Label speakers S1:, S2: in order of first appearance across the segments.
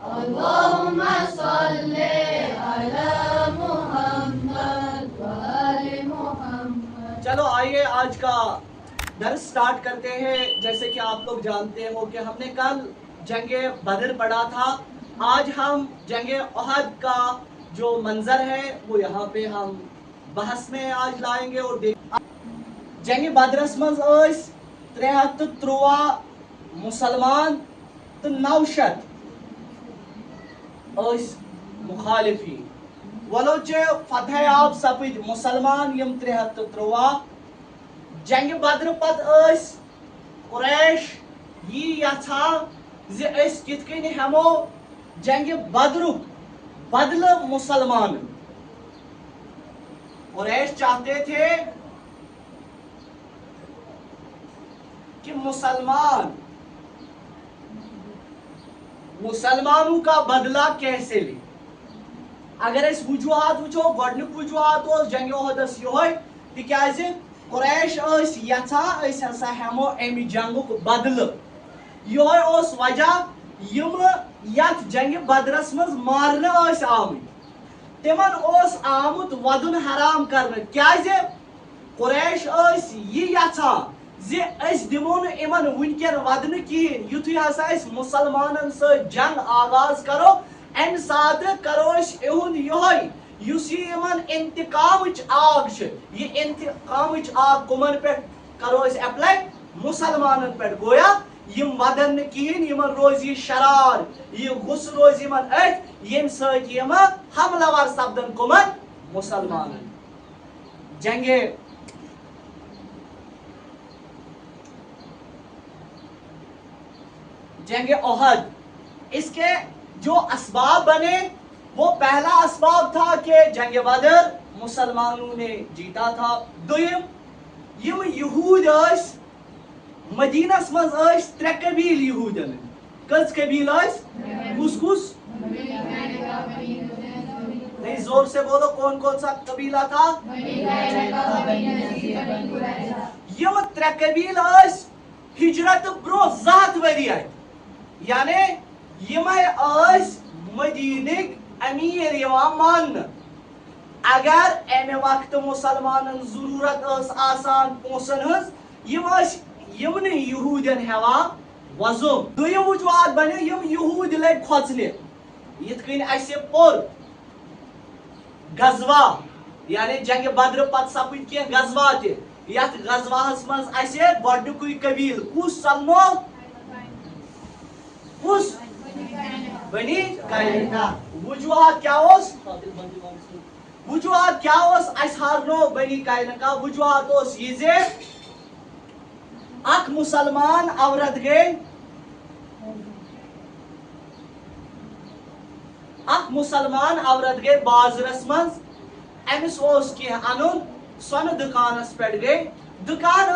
S1: اللهم صل على محمد وآل محمد.
S2: چلو آئیے آج کا درس سٹارٹ کرتے ہیں. جیسے کہ آپ لوگ جانتے ہو کہ ہم نے کل جنگ بدر پڑھا تھا. آج ہم جنگ احد کا جو منظر ہے وہ یہاں پہ ہم بحث میں آج لائیں گے اور جنگ بدرس مز 313 مسلمان تو 900 مخالفی. ولوچہ فتح آب سپد مسلمان یم 313. جنگ بدر پت قریش یہ یژھان زِ أسۍ کِتھ کٔنۍ ہٮ۪مو جنگ بدرُک بدلہ مسلمان. قریش چاہتے تھے کہ مسلمانوں کا بدلہ کیسے لے. اگر اس وجوہات وچھو گۄڈنیُک وجوہات اوس جنگ احدس یہوے تِکیازِ قریش یژھان أسۍ ہسا ہٮ۪مو امہِ جنگُک بدلہٕ. یہوے اوس وجہ یِم یتھ جنگ بدرس منٛز مارنہٕ ٲسۍ آمٕتۍ تِمن اوس آمُت ودُن حرام کرنہٕ. کیازِ قریش یہِ یژھان زِ أسۍ دِمو نہٕ یِمن وٕنکٮ۪ن ودنہٕ کِہیٖنۍ. یُتھُے ہسا أسۍ مسلمانن سۭتۍ جنگ آغاز کرو امہِ ساتہٕ کرو أسۍ یِہُنٛد یِہوے یُس یہِ یِمن انتقامٕچ آگ چھِ. یہِ انتقامٕچ آگ کٕمن پٮ۪ٹھ کرو أسۍ اٮ۪پلاے؟ مسلمانن پٮ۪ٹھ. گویا یِم ودن نہٕ کِہیٖنۍ. یِمن روزِ یہِ شرار یہِ غُصہٕ روزِ یِمن أتھۍ ییٚمہِ سۭتۍ یِمہٕ حملہٕ سپدن کٕمن؟ مسلمانن. جنگ احد اس کے جو اسباب بنے وہ پہلا اسباب تھا کہ جنگ بدر مسلمانوں نے جیتا تھا. دویم یم یہود مدینس مز 3 قبیل یہودن. کٔژ قبیل کس کس؟ نہیں زور سے بولو کون کون سا قبیلہ تھا؟ یم 3 قبیل ہجرت برو 200 ؤری آئے. یعنی یمے مدینک امیر یوان ماننہٕ. اگر امہِ وقت مسلمانن ضرورت آسان پونسن ہٕنٛز یم نہٕ یہودین ہٮ۪وان وۄزُم. دوٚیِم وجوہات بنیو یم یہود لٔگۍ کھۄژنہِ. یِتھ کٔنۍ اسہِ پوٚر غزوا یعنی جنگ بدر پتہٕ سپٕدۍ کینٛہہ غزوا تہِ. یتھ غزواہس منٛز اسہِ گۄڈنیُکُے قبیل کُس ژلنو؟ کُس؟ بنی قینُقاع. وجوہات کیا اوس؟ وجوہات کیا اوس اسہِ ہارنو بنی قینُقاع؟ وجوہات اوس یہِ زِ اکھ مسلمان عورت گٔے بازرس منٛز. أمِس اوس کینٛہہ انُن سۄنہٕ دُکانس پٮ۪ٹھ گٔے. دُکان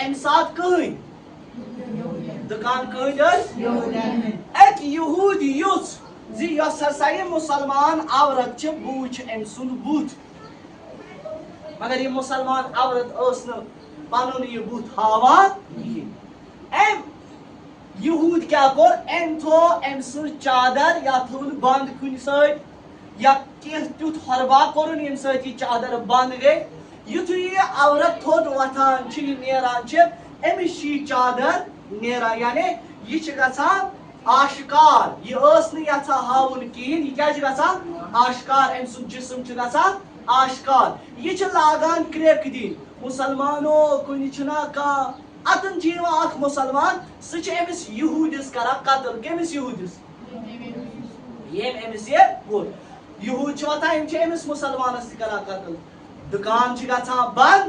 S2: امہِ ساتہٕ کٕہٕنۍ. دُکان کٕہٕنۍ اکہِ یہود یُژھ زِ یۄس ہسا یہِ مسلمان عورت چھِ بہٕ وٕچھِ أمۍ سُنٛد بُتھ. مگر یہِ مسلمان عورت ٲس نہٕ پنُن یہِ بُتھ ہاوان کِہیٖنۍ. أمۍ یہود کیٛاہ کوٚر؟ أمۍ تھوٚو أمۍ سٕنٛز چادر یا تھٲوٕن بنٛد کُنہِ سۭتۍ یا کینٛہہ تیُتھ ہۄربا کوٚرُن ییٚمہِ سۭتۍ یہِ چادر بنٛد گٔے. یُتھُے یہِ عورت تھوٚد وۄتھان چھِ یہِ نیران چھِ أمِس چھِ یہِ چادر نیران. یعنی یہِ چھِ گژھان آشکار. یہِ ٲس نہٕ یژھان ہاوُن کِہیٖنۍ. یہِ کیٛاہ چھِ گژھان آشکار. أمۍ سُنٛد جسم چھُ گژھان آشکار. یہِ چھِ لاگان کرٛیٚکھ دِنۍ. مسلمانو کُنہِ چھُنا کانٛہہ اتن چھِ یِوان اکھ مسلمان سُہ چھِ أمِس یہوٗدِس کران قتل. کٔمِس یہوٗدِس؟ ییٚمۍ أمِس یہِ کوٚر. یہوٗد چھِ وۄتھان یِم چھِ أمِس مسلمانس تہِ کران قتل. دُکان چھِ گژھان بنٛد.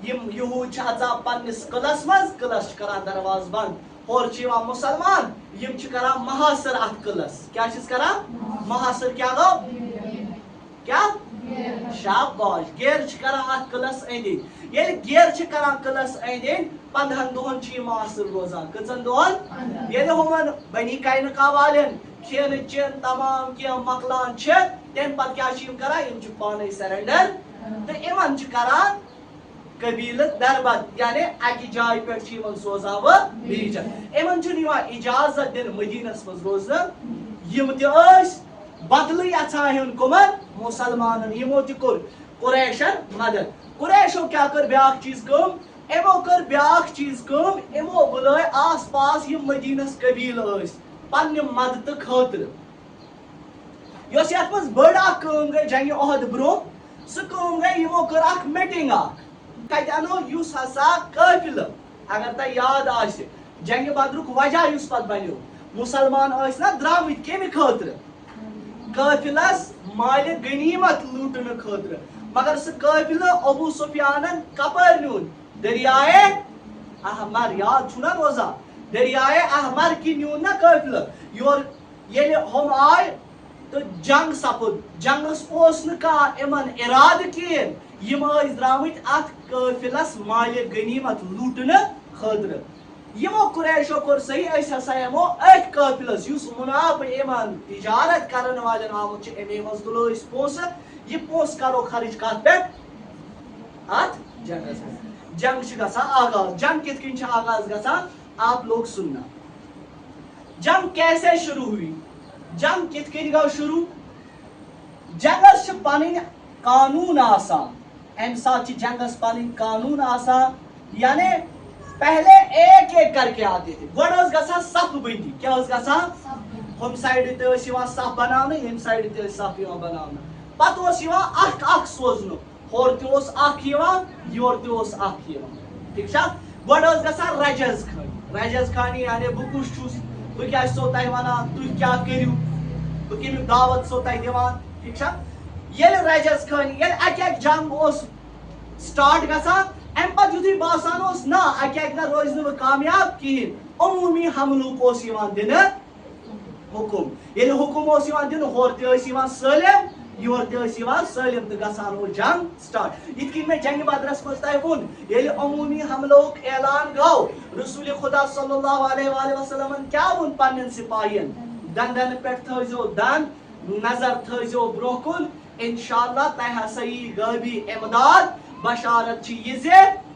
S2: یِم یہوٗد چھِ اژان پننِس قلعس منٛز. قلعس چھِ کران دروازٕ بنٛد. ہورٕ چھِ یِوان مُسلمان یِم چھِ کران محاصر اتھ قلعس. کیٛاہ چھِس کران؟ محاصر. کیٛاہ گوٚو؟ کیٛاہ؟ شاباش. گیرٕ چھِ کران اتھ قلعس أنٛدۍ أنٛدۍ. ییٚلہِ گیرٕ چھِ کران قلعس أنٛدۍ أنٛدۍ 15 دۄہن چھِ یہِ محاصر روزان. کٔژن دۄہن؟ ییٚلہِ ہُمن بنی قینُقاع والٮ۪ن کھٮ۪ن چٮ۪ن تمام کینٛہہ مۄکلان چھِ تمہِ پتہٕ کیٛاہ چھِ یِم کران؟ یِم چھِ پانے سریٚنڈر تہٕ یِمن چھِ کران قبیلہٕ دربد. یعنی اکہِ جایہِ پٮ۪ٹھ چھِ یِمن سوزان وۄنۍ بیٚیِس جایہِ. یِمن چھُنہٕ یِوان اِجازت دِنہٕ مدیٖنس منٛز روزنہٕ. یم تہ بدلہ یژھان ہن کمن مسلمانن یمو تہ کور قریشن مدد قریشو کیا کر بیاکھ چیز کم امو کر بیاکھ چیز کم امو بلائے آس پاس یم مدینس قبیل اس پنہ مدد خاطر یس یتھ مز بڑ اخ کٲم گٔے جنگہِ عہد برونٛہہ سُہ کٲم گٔے یمو کٔر اکھ میٹنگ اکھ کتہِ انو یُس ہسا قٲفلہٕ اگر تۄہہِ یاد آسہِ جنگہِ بدرُک وجہ یُس پتہٕ بنیو مسلمان ٲسۍ نا درٛامٕتۍ کمہِ خٲطرٕ قٲفلس مالہِ غنیٖمت لوٗٹنہٕ خٲطرٕ مگر سُہ قٲفلہٕ ابوٗ سفیانن کپٲرۍ نیوٗن دریایے احمر یاد چھُنا روزان دریایے احمر کِنۍ نیوٗن نا قٲفلہٕ یورٕ ییٚلہِ ہُم آے تہٕ جنگ سپُد جنگس اوس نہٕ کانٛہہ یِمن اِرادٕ کِہیٖنۍ یِم ٲسۍ درٛامٕتۍ اتھ قٲفلس مالہِ غنیٖمت لوٗٹنہٕ خٲطرٕ یمو قریشو کوٚر صحیح أسۍ ہسا یِمو أتھۍ قٲفلس یُس مُنافع یِمن تجارت کرن والٮ۪ن آمُت چھُ امی منٛز تُلو أسۍ پونٛسہٕ یہِ پونٛسہٕ کرو خرٕچ کتھ پٮ۪ٹھ اتھ جنگس پٮ۪ٹھ جنگ چھِ گژھان آغاز جنگ کِتھ کٔنۍ چھِ آغاز گژھان آپ لوگ سننا جنگ کیسے شروع ہوئی جنگ کِتھ کٔنۍ گوٚو شروع جنگس چھِ پنٕنۍ قانوٗن آسان امہِ ساتہٕ چھِ جنگس پنٕنۍ قانوٗن آسان یعنی پہلے ایک ایک کر کے آتے تھے گۄڈٕ ٲس گژھان صف بندی کیٛاہ ٲس گژھان ہُمہِ سایڈٕ تہِ ٲسۍ یِوان صف بناونہٕ ییٚمہِ سایڈٕ تہِ ٲسۍ صف یِوان بناونہٕ پتہٕ اوس یِوان اکھ اکھ سوزنہٕ ہورٕ تہِ اوس اکھ یِوان یورٕ تہِ اوس اکھ یِوان ٹھیٖک چھا گۄڈٕ ٲس گژھان رجز خٲنی رجز خانی یعنی بہٕ کُس چھُس بہٕ کیٛاہ چھُسو تۄہہِ ونان تُہۍ کیٛاہ کٔرِو بہٕ کمیُک دعوت چھُسو تۄہہِ دِوان ٹھیٖک چھا ییٚلہِ رجز خٲنی ییٚلہِ اکہِ اکہِ جنگ اوس سٹارٹ گژھان امہِ پتہٕ یُتھُے باسان اوس نہ اکہِ اکہِ نہ روزِ نہٕ بہٕ کامیاب کِہیٖنۍ عموٗمی حملُک اوس یِوان دِنہٕ حُکُم ییٚلہِ حُکُم اوس یِوان دِنہٕ ہورٕ تہِ ٲسۍ یِوان سٲلِم یورٕ تہِ ٲسۍ یِوان سٲلِم تہٕ گژھان اوس جنگ سٹارٹ یِتھ کٔنۍ مےٚ جنگہِ بدرس منٛز تۄہہِ ووٚن ییٚلہِ عموٗمی حملُک اعلان گوٚو رسوٗلِ خدا صلی اللہ علیہ وآلہ وسلمن کیٛاہ ووٚن پننٮ۪ن سپاہین دندن پٮ۪ٹھ تھٲیزیو دند نظر تھٲیزیو برونٛہہ کُن انشاء اللہ تۄہہِ ہسا یی غٲبی امداد بشارت چھِ یہِ زِ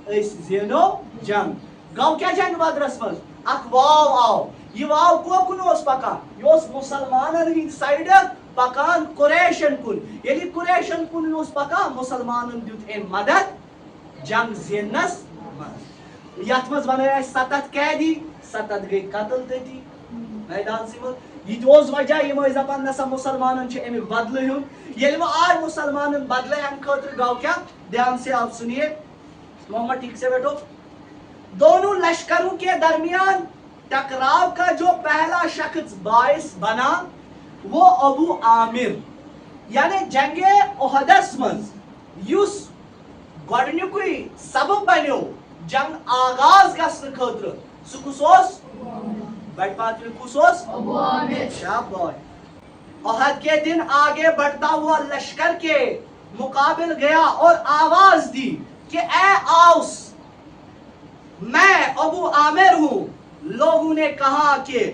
S2: أسۍ زینو جنگ گوٚو کیٛاہ جنگہِ بدرس منٛز اکھ واو آو یہِ واو کوکُن اوس پکان یہِ اوس مُسلمانن ہٕنٛدِ سایڈٕ پکان قریشن کُن ییٚلہِ قریشن کُن اوس پکان مُسلمانن دیُت أمۍ مدد جنگ زیننس منٛز یتھ منٛز بنٲے اسہِ 7 قیدی 7 گٔے قتل تٔتی میدانسٕے منٛز یہِ تہِ اوس وجہ یِم ٲسۍ دپان نسا مُسلمانن چھُ امیُک بدلہٕ ہیوٚن ییٚلہِ وۄنۍ آے مُسلمانن بدلہٕ ہٮ۪نہٕ خٲطرٕ گوٚو کیٛاہ دھیان سے آپ سنیے محمد ٹھیک سے بیٹھو دونوں لشکروں کے درمیان ٹکراؤ کا جو پہلا شخص باعث بنا وہ ابو عامر یعنی جنگ احدس منٛز یُس گۄڈنیُکُے سبب بنیو جنگ آغاز گژھنہٕ خٲطرٕ سُہ کُس اوس بڑِ پاترِ کُس اوس
S1: ابو عامر
S2: شاباش احد کے دن آگے بڑھتا ہوا لشکر کے مقابل گیا اور آواز دی کہ اے آؤس میں ابو عامر ہوں لوگوں نے کہا کہ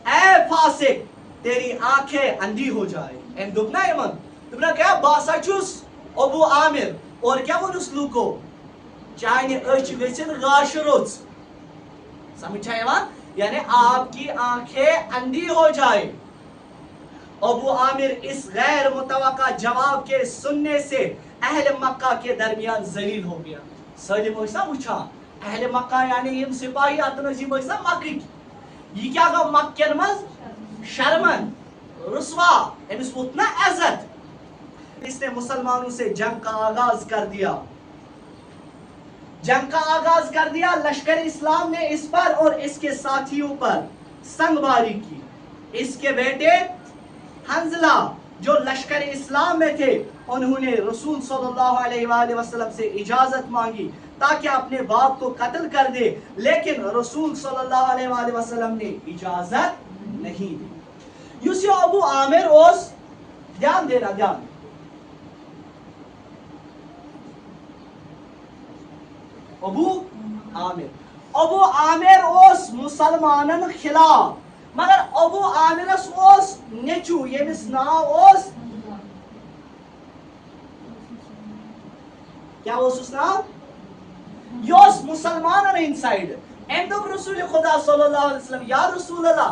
S2: اے فاسق تیری آنکھیں اندھی ہو جائے ایم دپنا یمن دپنا کیا باسا چھُس ابو عامر اور کیا ووٚنُس لوٗکو چانہِ أچھ گٔژھِنۍ غاشہٕ رٕژ سمجھ چھا یِوان یعنی آپ کی آنکھیں اندھی ہو جائے ابو عامر اس غیر متوقع جواب کے سننے سے اہل مکہ کے درمیان ذلیل ہو گیا سٲلِم ٲسۍ نا وٕچھان اہل مکہ یعنی یِم سپاہی اتن ٲسۍ یِم ٲسۍ نا مکٕکۍ یہِ کیٛاہ گوٚو مکٮ۪ن منٛز شرمن رسوا أمِس ووٚتھ نا عزت اس نے مسلمانوں سے جنگ کا آغاز کر دیا جنگ کا آغاز کر دیا لشکر اسلام نے اس پر اور اس کے ساتھیوں پر سنگ باری کی اس کے بیٹے حنزلہ جو لشکر اسلام میں تھے انہوں نے رسول صلی اللہ علیہ وآلہ وسلم سے اجازت مانگی تاکہ اپنے باپ کو قتل کر دے لیکن رسول صلی اللہ علیہ وآلہ وسلم نے اجازت نہیں دی یُس یہِ ابو عامر اوس دھیان دینا دھیان ابو عامر اوس مسلمانن خلاف مگر ابو عامرس اوس نیچو ییٚمِس ناو اوس کیٛاہ اوسُس ناو یہِ اوس مسلمانن ہٕنٛدۍ سایڈٕ أمۍ دوٚپ رسول خدا صلی اللہ علیہ وسلم یا رسول اللہ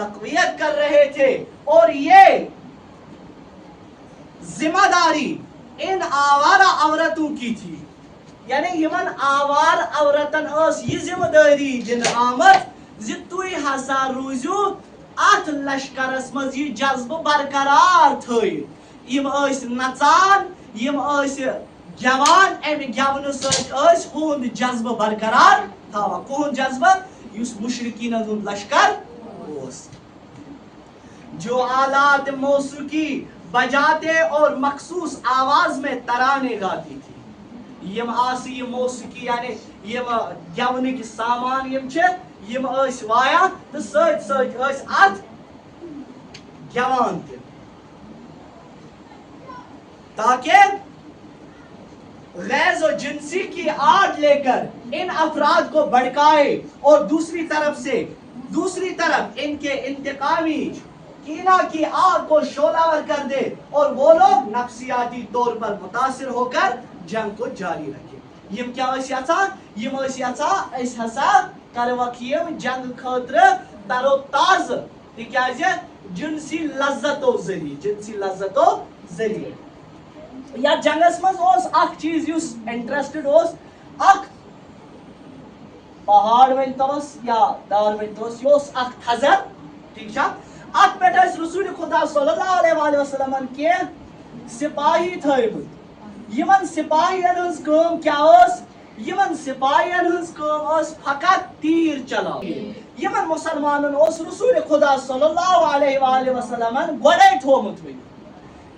S2: تقویت کر رہے تھے اور یہ ذمہ داری ان آوارہ عورتوں کی تھی. یعنی یمن آوار عورتن اس یہ ذمہ داری دن آمد زِ تُہۍ ہسا روزیو ات لشکرس مز یہ جذبہ برقرار تھٲیِتھ. یم ٲسۍ نژان یم ٲسۍ گیوان امہِ گیونہٕ سۭتۍ ٲسۍ ہُنٛد جذبہ برقرار تھاوان. کُہُنٛد جذبہ یُس مشرقیٖنن ہُنٛد لشکر اوس. جو آلات موسیقی بجاتے اور مخصوص آواز میں ترانے گاتی تھی. یم آسی یہ موسیقی یعنی یم گیونٕکۍ سامان یم چھِ یم ٲسۍ وایان تہٕ سۭتۍ سۭتۍ ٲسۍ اتھ گیوان تہِ تاکہ غیظ و جنسی کی آڑ لے کر ان افراد کو بھڑکائے اور دوسری طرف ان کے انتقامی کینہ کی آگ کو شعلہ کر دے اور وہ لوگ نفسیاتی طور پر متاثر ہو کر جنگ کو جاری رکھے. یم کیا ٲسۍ یژھان یم ٲسۍ یژھان أسۍ ہسا کروکھ یم جنگ خٲطرٕ ترو تازٕ تِکیازِ جنسی لذتو ذریعہ یا جنگس مز اوس اکھ چیز یُس انٹرسٹڈ اوس اکھ پہاڑ ؤنۍتوس یا دار ؤنۍتوس یہِ اوس اکھ تھزر. ٹھیک چھا اتھ پٮ۪ٹھ ٲسۍ رسول خدا صلی اللہ علیہ وسلمن کینٛہہ سپاہی تھٲومٕتۍ. یمن سپاہین ہٕنٛز کٲم کیاہ ٲس یمن سپاہین ہٕنٛز کٲم ٲس فقط تیٖر چلاوٕنۍ. یمن مسلمانن اوس رسول خدا صلی اللہ علیہ وسلمن گۄڈے تھومُت ؤنِتھ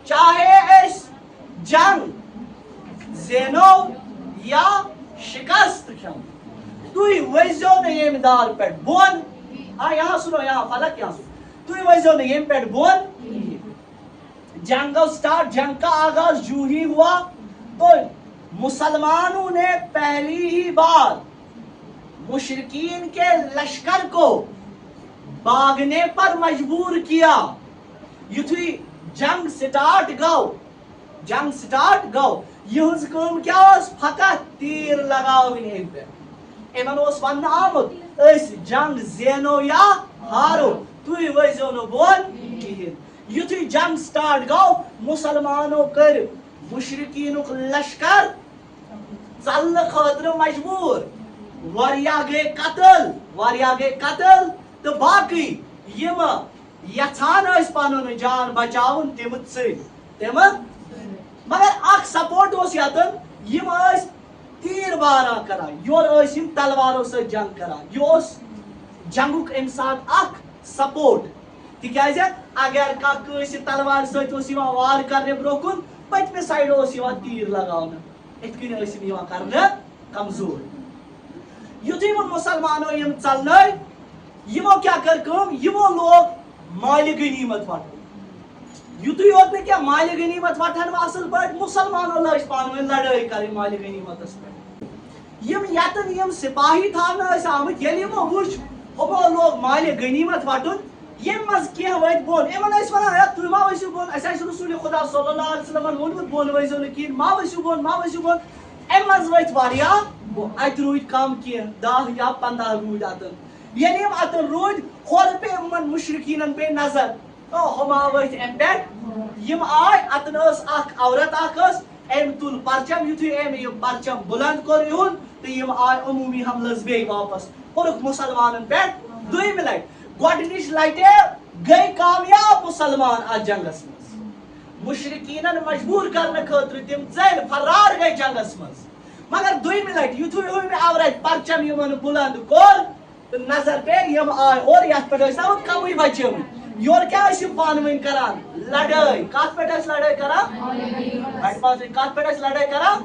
S2: چاہے أسۍ جنگ زینو یا شکست کھٮ۪مو تُہۍ ؤسۍزیو نہٕ ییٚمہِ دار پٮ۪ٹھ بۄن. یہاں سنو یہاں فلک یہاں سنو تُہۍ ؤسۍزیو نہٕ ییٚمہِ پٮ۪ٹھ بۄن. جنگ گو سٹارٹ. جنگ کا آغاز جو ہی ہوا تو مسلمانوں نے پہلی ہی بار مشرقین کے لشکر کو بھاگنے پر مجبور کیا. یُتھُے جنگ سٹارٹ گو یہٕنٛز کٲم کیٛاہ ٲس فقط تیٖر لگاوٕنۍ اَمہِ پٮ۪ٹھ. یِمن اوس وننہٕ آمُت أسۍ جنگ زینو یا ہارو تُہۍ ؤسۍزیو نہٕ بۄن کِہیٖنۍ. یُتھُے جنگ سٹارٹ گو مسلمانو کٔرۍ مشرقینُک لشکر ژلنہٕ خٲطرٕ مجبوٗر. واریاہ گٔے قتل تہٕ باقٕے یِم یژھان ٲسۍ پنُن جان بچاوُن تِم ژٔلۍ. مگر اکھ سپورٹ اوس یتن یم ٲسۍ تیٖر باران کران یورٕ ٲسۍ یم تلوارو سۭتۍ جنگ کران. یہِ اوس جنگُک امہِ ساتہٕ اکھ سپورٹ تِکیازِ اگر کانٛہہ کٲنٛسہِ تلوارِ سۭتۍ اوس یِوان وار کرنہِ برونٛہہ کُن پٔتمہِ سایڈٕ اوس یِوان تیٖر لگاونہٕ. یِتھ کٔنۍ ٲسۍ یِم یِوان کرنہٕ کمزور. یُتھُے وۄنۍ مسلمانو یِم ژلنٲے یِمو کیٛاہ کٔر کٲم یِمو لوگ مالہِ غنیٖمت وٹُن. یُتُے یوت نہٕ کینٛہہ مالہِ غنیٖمت وٹہن وۄنۍ اصل پٲٹھۍ مسلمانو لٲج پانہٕ ؤنۍ لڑٲے کرٕنۍ مالہِ غنیٖمتس پٮ۪ٹھ. یم یتن یم سپاہی تھاونہٕ ٲسۍ آمٕتۍ ییٚلہِ یِمو وٕچھ ہُمو لوگ مالہِ غنیٖمت وٹُن ییٚمہِ منٛز کینٛہہ ؤتھۍ بۄن. یِمن ٲسۍ ونان ہے تُہۍ ما ؤسِو بۄن اَسہِ آسہِ رسول خدا صلی اللہ علیہ وسلمن ووٚنمُت بۄن ؤسۍزیو نہٕ کِہیٖنۍ ما ؤسِو بۄن. امہِ منٛز ؤتھۍ واریاہ اتہِ روٗدۍ کم کینٛہہ 10 یا 15 روٗدۍ اتن. ییٚلہِ یِم اتن روٗدۍ ہورٕ پیٚیہِ یِمن مشرقیٖنن پیٚیہِ نظر ہُم آو ؤتھۍ امہِ پٮ۪ٹھ. یم آے اتن ٲس اکھ عورت اکھ ٲس أمۍ تُل پرچم یُتھُے أمۍ یہِ پرچم بُلند کوٚر یِہُنٛد تہٕ یِم آے عموٗمی حملس بیٚیہِ واپس کوٚرُکھ مُسلمانن پٮ۪ٹھ دوٚیمہِ لٹہِ. گۄڈنِچ لٹہِ گٔے کامیاب مسلمان اتھ جنگس منٛز. مشرقیٖنن مجبوٗر کرنہٕ خٲطرٕ تِم ژٔلۍ فرار گٔے جنگس منٛز. مگر دوٚیمہِ لٹہِ یُتھُے ہُمہِ عورتہِ پرچم یِمن بُلند کوٚر تہٕ نظر پیٚیہِ یِم آے اورٕ یتھ پٮ۪ٹھ ٲسۍ آمٕتۍ کمٕے بچٲمٕتۍ. یورٕ کیٛاہ ٲسۍ یِم پانہٕ ؤنۍ کران لڑٲے. کتھ پٮ۪ٹھ ٲسۍ لڑٲے کران کتھ پٮ۪ٹھ ٲسۍ لڑٲے کران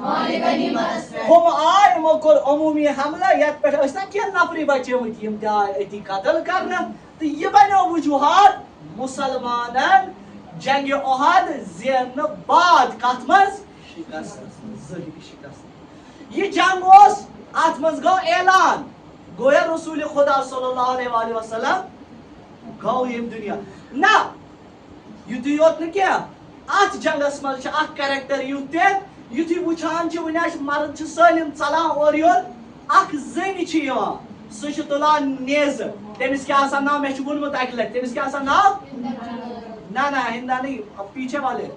S2: ہُم آے یِمو کوٚر عموٗمی حملہٕ یتھ پٮ۪ٹھ ٲسۍ نا کینٛہہ نفری بچٲمٕتۍ یِم تہِ آے أتی قتل کرنہٕ تہٕ یہِ بنیو وجوٗہات مسلمانن جنگہِ اُحد زیننہٕ بعد کتھ منٛز ظٲہری شکست. یہ جنگ اوس اتھ منٛز گوٚو اعلان گویا رسول خدا صلی اللہ علیہ وسلم گوٚو ییٚمہِ دُنیا. نہ یُتُے یوت نہٕ کینٛہہ اتھ جنگس منٛز چھُ اکھ کریکٹر یُتھ تہِ یُتھُے وٕچھان چھِ وُنہِ آسہِ مرد چھِ سٲلِم ژلان اورٕ یور اکھ زٔنۍ چھِ یِوان سُہ چھُ تُلان نیزٕ تٔمِس کیٛاہ آسان ناو مےٚ چھُ ووٚنمُت اَکہِ لَٹہِ تٔمِس کیٛاہ آسان ناو نہ نہ ہِندا نہیں پیچھے والے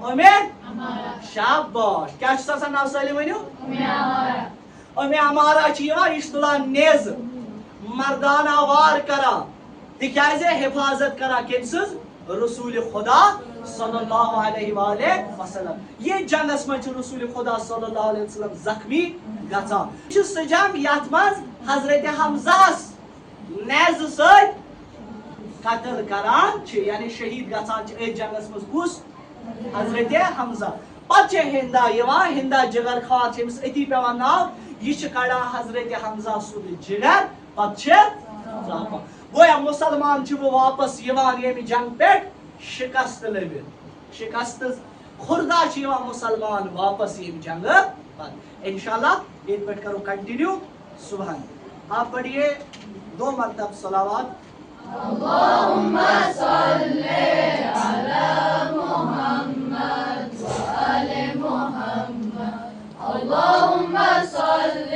S2: اُمید شاباش کیٛاہ چھُس آسان ناو سٲلِم ؤنِو اُمے اَمارا چھِ یِوان یہِ چھُ تُلان نیزٕ مردانہ وار کران تِکیٛازِ حِفاظت کران کٔمۍ سٕنٛز رسول خدا صلی اللہ علیہ وآلہ وسلم یہ جنگس منٛز چھُ رسول خدا صلی اللہ علیہ وسلم زخمی گژھان یہِ چھُ سُہ جنگ یتھ منٛز حضرت حمزہس نیزٕ سۭتۍ قتل کران چھِ یعنی شہید گژھان چھِ أتھۍ جنگس منٛز کُس حضرت حمزہ پتہٕ چھِ ہندا یِوان ہندا جگر خوار چھِ أمِس أتی پیوان ناو یہِ چھِ کڑان حضرت حمزہ سُنٛد جگر پتہٕ چھِ ژاپان گویا مسلمان چھِ وۄنۍ واپس یِوان ییٚمہِ جنگ پٮ۪ٹھ شکست لٔبِتھ شکست خُردہ چھِ یِوان مسلمان واپس ییٚمہِ جنگہٕ پتہٕ انشاءاللہ ییٚتہِ پٮ۪ٹھ کرو کنٹِنیو صبحن آپ پڑھیے 2 مرتبہ صلوات
S1: اللهم صل على محمد وآل محمد اللهم صل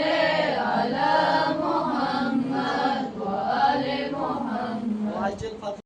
S1: على محمد وآل محمد
S2: وعجل فتح